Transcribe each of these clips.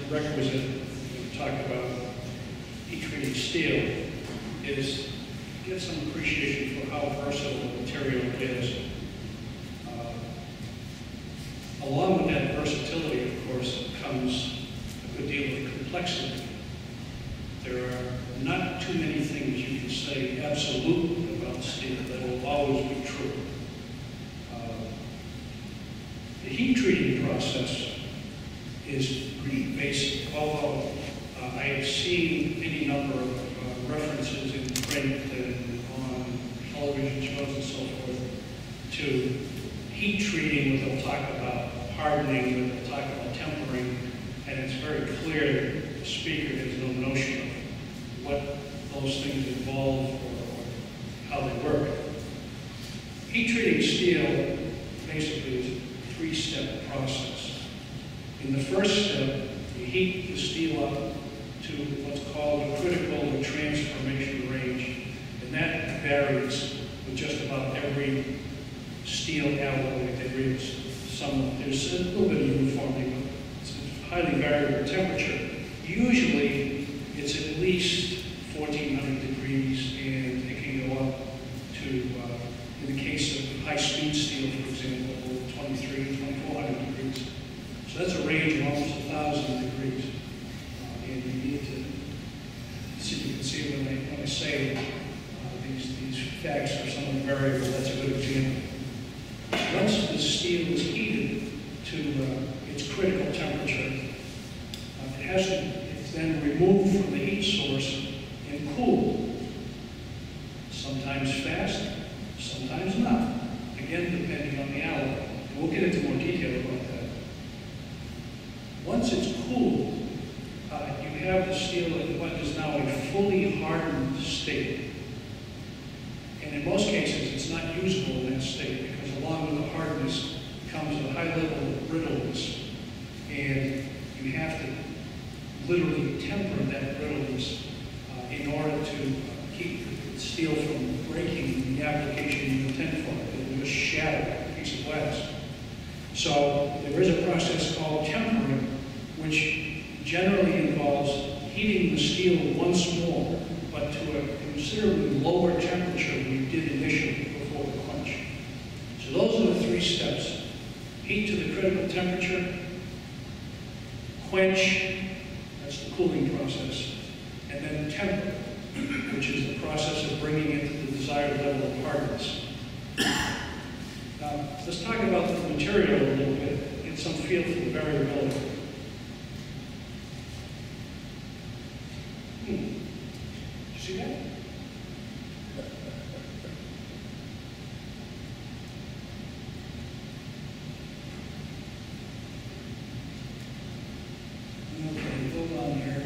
prerequisite when we talk about heat treating steel is get some appreciation for how versatile the material is. Along with that versatility, of course, comes a good deal of complexity. There are not too many things you can say absolutely about steel that will always be true. The heat treating process is pretty basic, although I have seen any number of references in print and on television shows and so forth to heat treating, what they'll talk about hardening, what they'll talk about tempering, and it's very clear that the speaker has no notion of what those things involve or how they work. Heat treating steel basically is a three-step process. In the first step, you heat the steel up to what's called a critical transformation range, and that varies with just about every steel alloy there is. There's a little bit of uniformity, but it's a highly variable temperature. Usually, it's at least 1400 degrees, and it can go up to, in the case of high-speed steel, for example, 2300, 2400 degrees. So that's a range of almost 1000 degrees. And you need to see, you can see when I say these facts are somewhat variable, that's a good example. Once the steel is heated to its critical temperature, it's then removed from the heat source and cooled. Sometimes fast, sometimes not. Again, depending on the alloy. And we'll get into more detail about that. Once it's cooled, you have the steel in what is now a fully hardened state. And in most cases, it's not usable in that state because along with the hardness comes a high level of brittleness. And you have to literally temper that brittleness in order to keep the steel from breaking in the application you intend for it. It will just shatter a piece of glass. So there is a process called tempering, which generally involves heating the steel once more, but to a considerably lower temperature than you did initially before the quench. So those are the three steps. Heat to the critical temperature, quench, that's the cooling process, and then temper, which is the process of bringing it to the desired level of hardness. Now, let's talk about the material a little bit, get some feel for the variability. Did you see that? Okay, hold on here.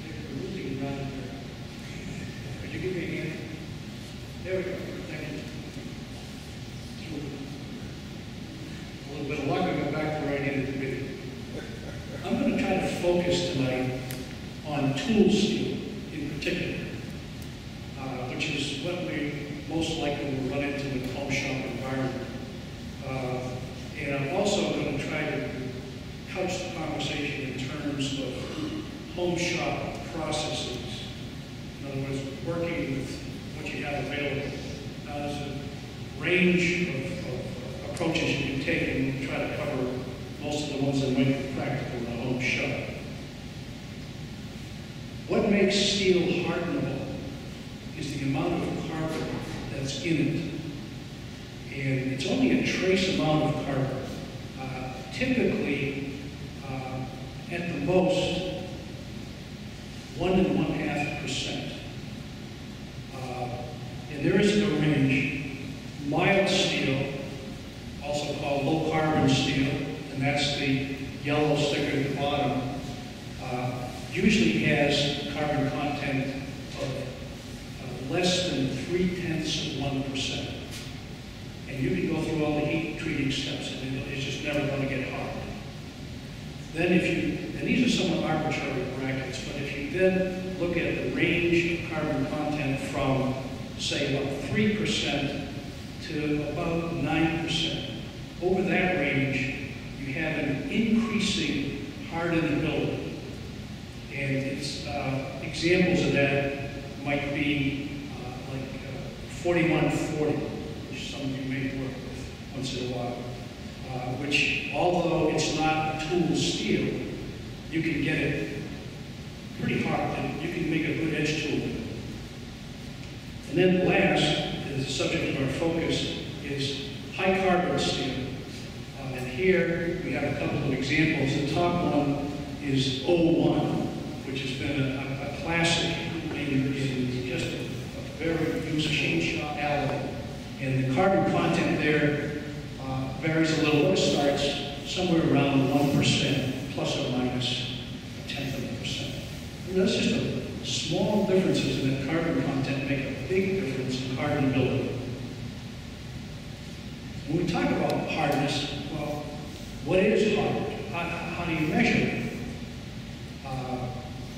We're losing around here. Could you give me a hand? There we go. Thank you. A little bit of luck, I got back to where I needed to be. I'm going to try to focus tonight on tool steel in particular, which is what we most likely will run into in the home shop environment. And I'm also going to try to couch the conversation in terms of home shop processes. In other words, working with what you have available. Now, there's a range of approaches you can take, and we'll try to cover most of the ones that might be practical in a home shop. What makes steel hardenable is the amount of carbon that's in it. And it's only a trace amount of carbon. Typically, at the most, 1 1/2%. And there is a range. Mild steel, also called low carbon steel, and that's the yellow sticker at the bottom, usually has carbon content of less than 0.3%. And you can go through all the heat treating steps, and it's just never going to get hard. Then and these are somewhat arbitrary brackets, but if you then look at the range of carbon content from say about 3% to about 9%. Over that range, you have an increasing hardenability. And it's, examples of that might be like 4140, which some of you may work with once in a while, which, although it's not a tool steel, you can get it pretty hard, and you can make a good edge tool with it. And then last, is the subject of our focus, is high carbon steel. And here we have a couple of examples. The top one is 01, which has been a classic in just a very useful alloy. And the carbon content there varies a little. It starts somewhere around 1%, plus or minus a tenth of a percent. And that's just a small differences in that carbon content make a big difference in hardenability. When we talk about hardness, well, what is hard? How do you measure it?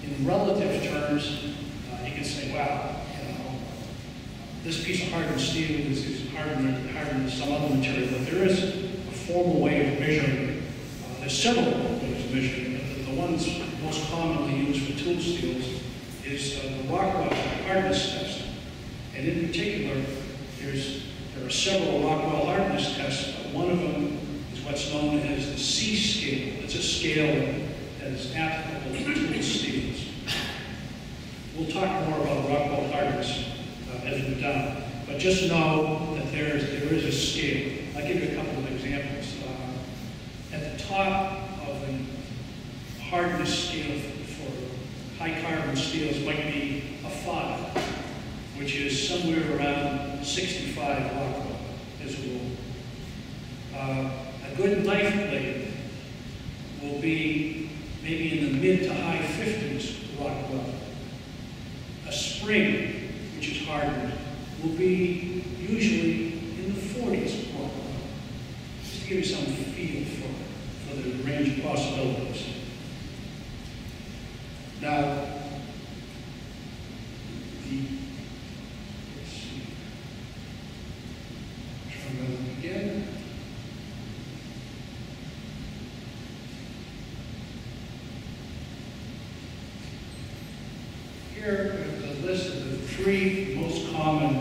In relative terms, you can say, wow, you know, this piece of hardened steel is hardened than some other material, but there is a formal way of measuring it. There's several ways of measuring it. The ones most commonly used for tool steels is the Rockwell hardness test. And in particular, there are several Rockwell hardness tests, but one of them is what's known as the C scale. It's a scale that is applicable to tool steels. We'll talk more about Rockwell hardness as we're done, but just know that there is a scale. I'll give you a couple of examples. At the top of the hardness scale for high carbon steels might be a 5, which is somewhere around 65 Rockwell as a rule. A good knife blade will be maybe in the mid to high 50s Rockwell. A spring, which is hardened, will be usually in the 40s Rockwell. Just to give you some feel for the range of possibilities. Now, let's see. Try that again. Here is a list of the 3 most common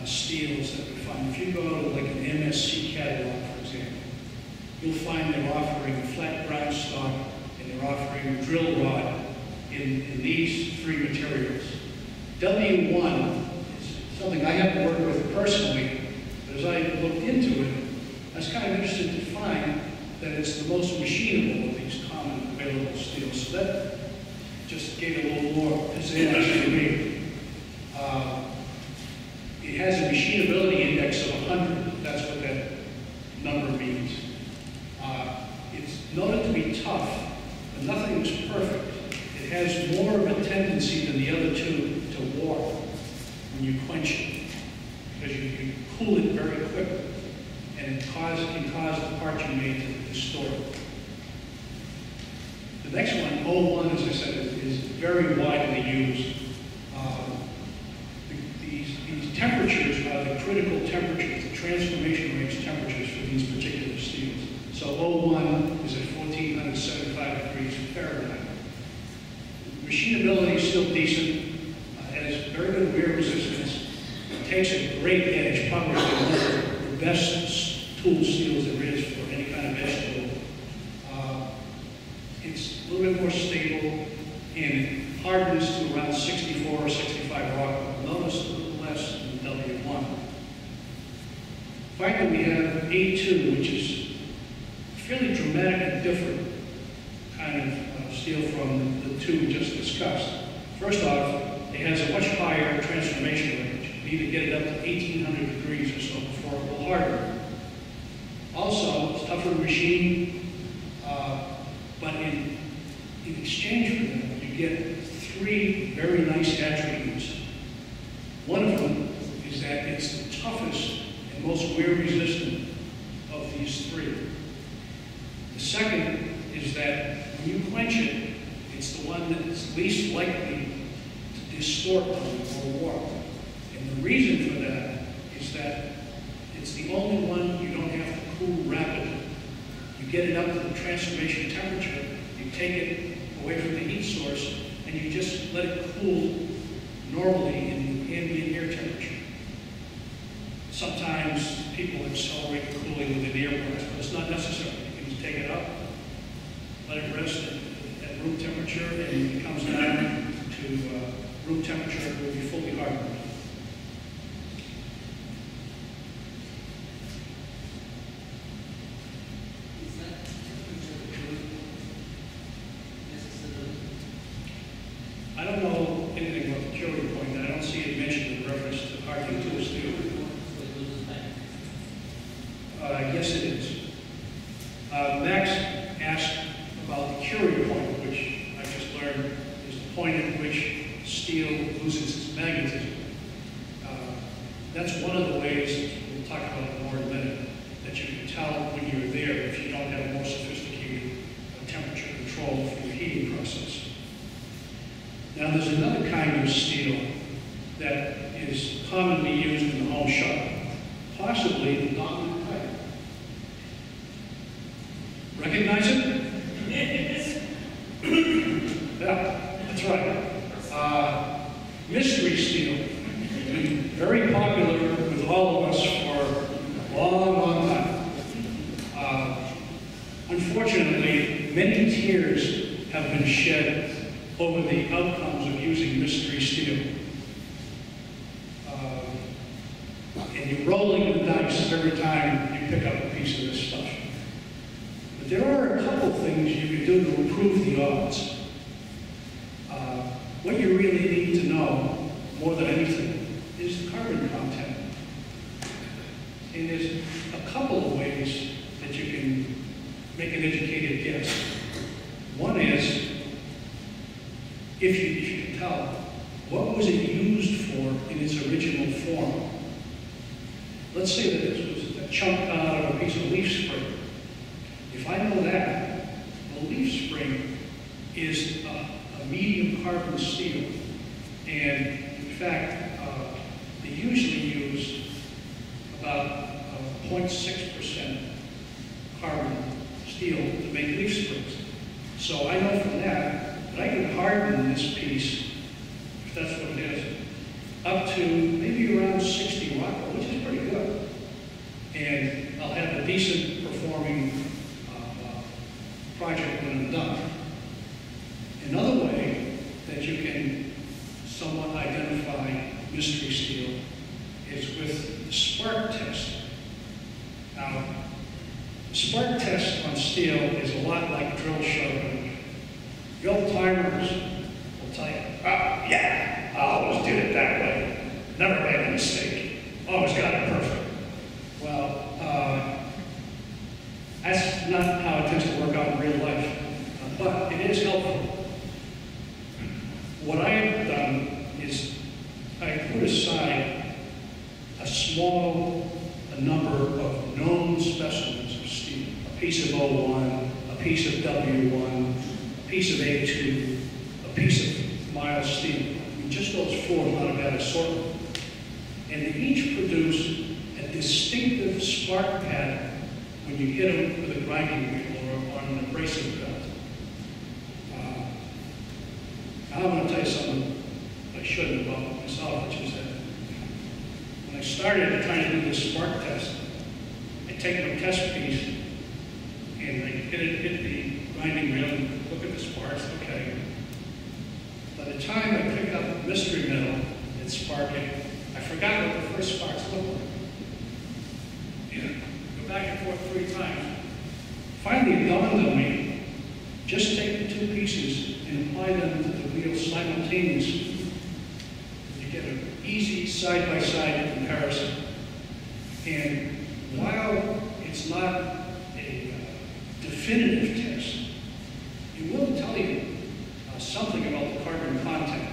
steels that we find. If you go to like an MSC catalog, for example, you'll find they're offering flat ground stock and they're offering drill rod in these 3 materials. W1 is something I haven't worked with personally, but as I looked into it, I was kind of interested to find that it's the most machinable of these common available steels. So that just gave it a little more pizzazz to me. It has a machinability index of 100. That's what that number means. It's noted to be tough, but nothing is perfect. It has more of a tendency than the other 2 to warp when you quench it, because you cool it very quickly, and it can cause the part you made to distort. The next one, 01, as I said, is very widely used. These temperatures are the critical temperatures, the transformation range temperatures for these particular steels. So 01 is at 1475 degrees Fahrenheit. Machinability is still decent, has very good wear resistance, takes a great edge, probably one of the best tool steels there is for any kind of edge tool. It's a little bit more stable and hardens to around 64 or 65 Rockwell. Notice a little less than W1. Finally, we have A2, which is fairly dramatically different kind of steel from the 2 just discussed. First off, it has a much higher transformation range. You need to get it up to 1800 degrees or so before it will harden. Also, it's tougher to machine, but in exchange for that, you get 3 very nice attributes. One of them is that it's the toughest and most wear-resistant of these 3. The second is that when you quench it, it's the one that is least likely to distort or warp. And the reason for that is that it's the only one you don't have to cool rapidly. You get it up to the transformation temperature, you take it away from the heat source, and you just let it cool normally in the ambient air temperature. Sometimes people accelerate the cooling with an air press, but it's not necessary. You can just take it up, let it rest at room temperature, and when it comes down to room temperature, it will be fully hardened. I don't know anything about the Curie point. I don't see it mentioned in reference to hardening tool steel. Yes, it is. Max asked about the Curie point, which I just learned is the point at which steel loses its magnetism. That's one of the ways, we'll talk about it more in a minute, that you can tell when you're there if you don't have more sophisticated temperature control for your heating process. Now, there's another kind of steel that is commonly used in the home shop, possibly the dominant type. Recognize it? Yeah, that's right. Mystery steel. Been very popular with all of us for a long, long time. Unfortunately, many tears have been shed over the outcomes of using mystery steel. And you're rolling the dice every time you pick up a piece of this stuff. But there are a couple things you can do to improve the odds. What you really need to know, more than anything, is the carbon content. And there's a couple of ways that you can make an educated guess. One is, if you can tell, what was it used for in its original form? Let's say that this was a chunk out of a piece of leaf spring. If I know that, the leaf spring is a medium carbon steel. And in fact, they usually use about 0.6% carbon steel to make leaf springs. So I know from that I can harden this piece, if that's what it is, up to maybe around 60 Rockwell, which is pretty good. And I'll have a decent performing project when I'm done. Another way that you can somewhat identify mystery steel is with the spark test. Now, the spark test on steel is a lot like drill sharpening. The old timers will tell you, oh, yeah, I always did it that way. Never made a mistake. Always got it perfect. Well, that's not how it tends to work out in real life, but it is helpful. What I have done is I put aside a small number of known specimens of steel. A piece of O1, a piece of W1, a piece of A2, a piece of mild steel. And just those four, not a bad assortment. And they each produce a distinctive spark pattern when you hit them with a grinding wheel or on an abrasive belt. Now I'm going to tell you something I shouldn't about myself, which is that when I started trying to do this spark test, I take my test piece and I hit the grinding wheel and look at the sparks, okay. By the time I pick up mystery metal that's sparking, I forgot what the first sparks looked like. And go back and forth 3 times. Finally it dawned on me, just take the 2 pieces and apply them to the wheel simultaneously. You get an easy side-by-side comparison. And while it's not a definitive test, it will tell you something about the carbon content.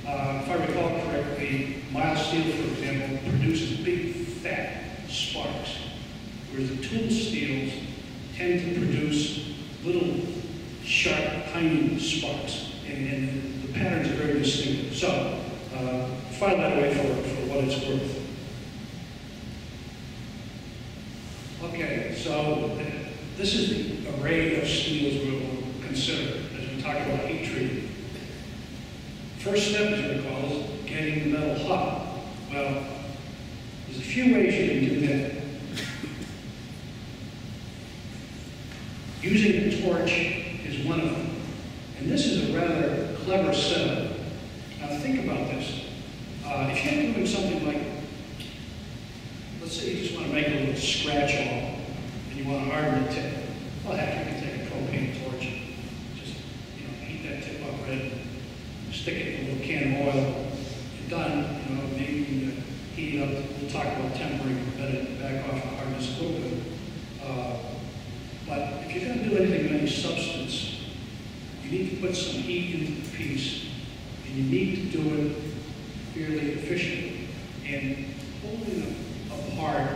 If I recall correctly, mild steel, for example, produces big, fat sparks, whereas the tool steels tend to produce little, sharp, tiny sparks, and the patterns are very distinctive. So, file that away for what it's worth. Okay, so this is the array of steels we'll consider as we talk about heat treating. First step, as we call, is getting the metal hot. Well, there's a few ways you can do that. Using a torch is one of them. And this is a rather clever setup. Now think about this. If you're doing something like, let's say you just want to make a little scratch off and you want to harden the tip. Well, heck, you can take a propane torch, just heat that tip up red, stick it in a little can of oil. You're done. Maybe heat it up. We'll talk about tempering, let it back off the hardness a little bit. But if you're going to do anything with any substance, you need to put some heat into the piece, and you need to do it fairly efficiently. And holding it apart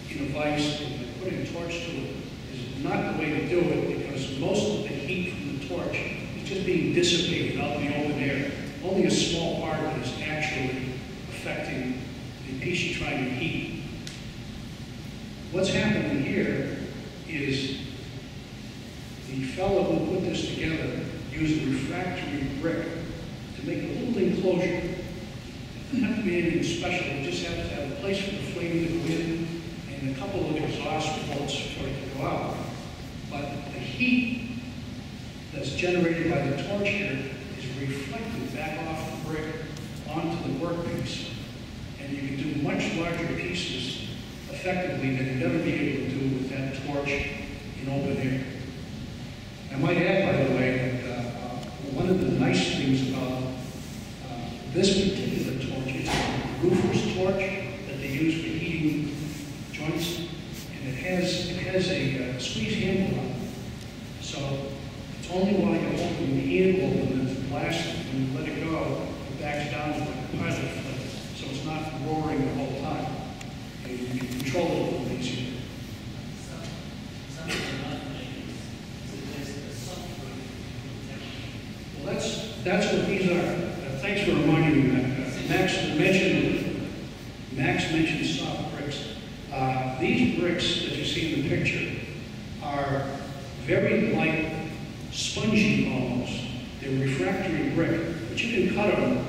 in a vise and putting a torch to it is not the way to do it, because most of the heat from the torch is just being dissipated out in the open air. Only a small part of it is actually affecting the piece you're trying to heat. What's happening here is the fellow who put this together used a refractory brick to make a little enclosure. It doesn't have to be anything special. You just have to have a place for the flame to go in and a couple of exhaust ports for it to go out. But the heat that's generated by the torch here is reflected back off the brick onto the workpiece. And you can do much larger pieces effectively than you'd ever be able to do with that torch in open air. I might add, by the way, that one of the nice things about this particular torch is a roofer's torch that they use for heating joints, and it has a squeeze handle on it. So it's only while you're holding the handle and it's blasting. When you let it go, it backs down to like a pilot flip, so it's not roaring the whole time. And you can control it a little easier. Well, that's what these are. Thanks for reminding me that. Max mentioned soft bricks. These bricks that you see in the picture are very light, spongy almost. They're refractory brick, but you can cut them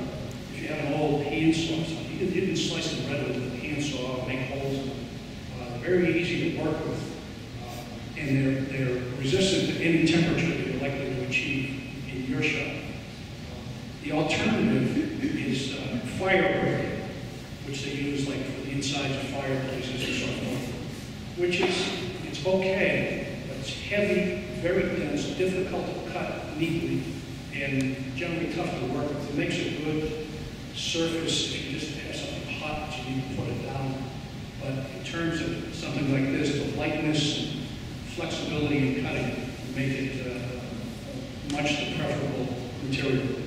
if you have an old handsaw. You can slice them red with a handsaw, make holes in them. They're very easy to work with, and they're resistant to any temperature that you're likely to achieve in your shop. The alternative is fire brick, which they use like for the insides of fireplaces and so forth, which it's okay, but it's heavy, very dense, difficult to cut neatly, and generally tough to work with. It makes a good surface if you just have something hot that you need to put it down. But in terms of something like this, the lightness and flexibility in cutting make it much the preferable material.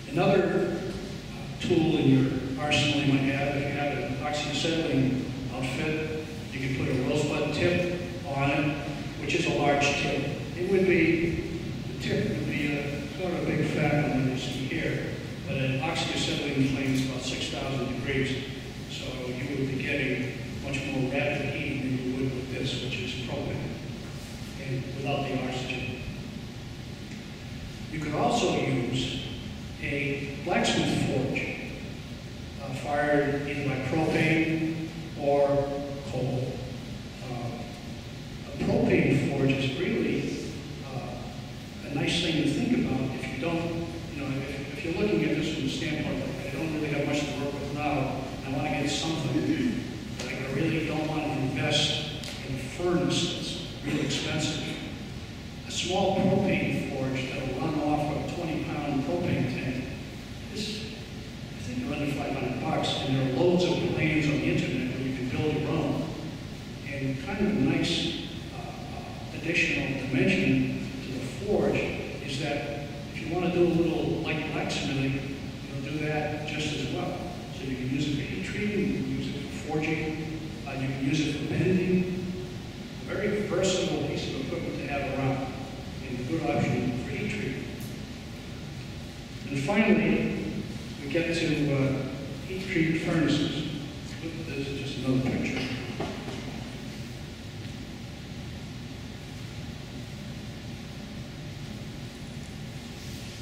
Another tool in your arsenal you might have, if you have an oxyacetylene outfit, you can put a rosebud tip on it, which is a large tip. It would be, the tip would be sort of a big fat one that you see here, but an oxyacetylene flame is about 6,000 degrees, so you would be getting much more rapid heat than you would with this, which is propane, and without the oxygen. You could also use a blacksmith forge, fired either by propane or coal. A propane forge is really a nice thing to think about if you don't, if you're looking at this from the standpoint that I don't really have much to work with now, I want to get something, but I really don't want to invest in a furnace that's really expensive. A small propane forge that'll run off a 20-pound propane tank is, I think, they're under $500, and there are loads of plans on the internet where you can build your own. And kind of a nice additional dimension to the forge is that if you want to do a little light blacksmithing, you'll do that just as well. So you can use it for heat treating, you can use it for forging, you can use it for bending. A very versatile piece of equipment to have around, and a good option for heat treating. finally, we get to heat treated furnaces. This is just another picture.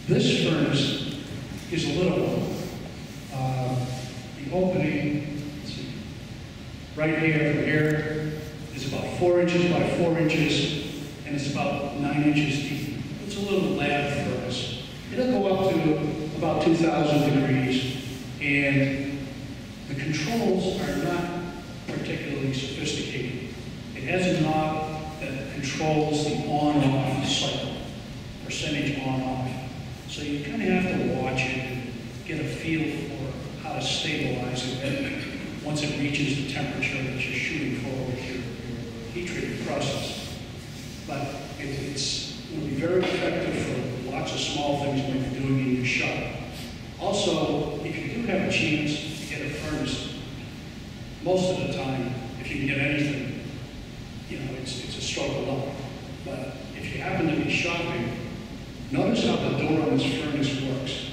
This furnace is a little one. The opening, let's see, right here from here is about 4 inches by 4 inches, and it's about 9 inches deep. It's a little lab furnace. It'll go up to about 2,000 degrees, and the controls are not particularly sophisticated. It has a knob that controls the on-off cycle, percentage on-off. So you kind of have to watch it and get a feel for how to stabilize it once it reaches the temperature that you're shooting for with your heat treating process. But it will be very effective for lots of small things when you're doing it in your shop. Also, if you do have a chance to get a furnace, most of the time, if you can get anything, you know, it's a stroke of luck. But if you happen to be shopping, notice how the door on this furnace works.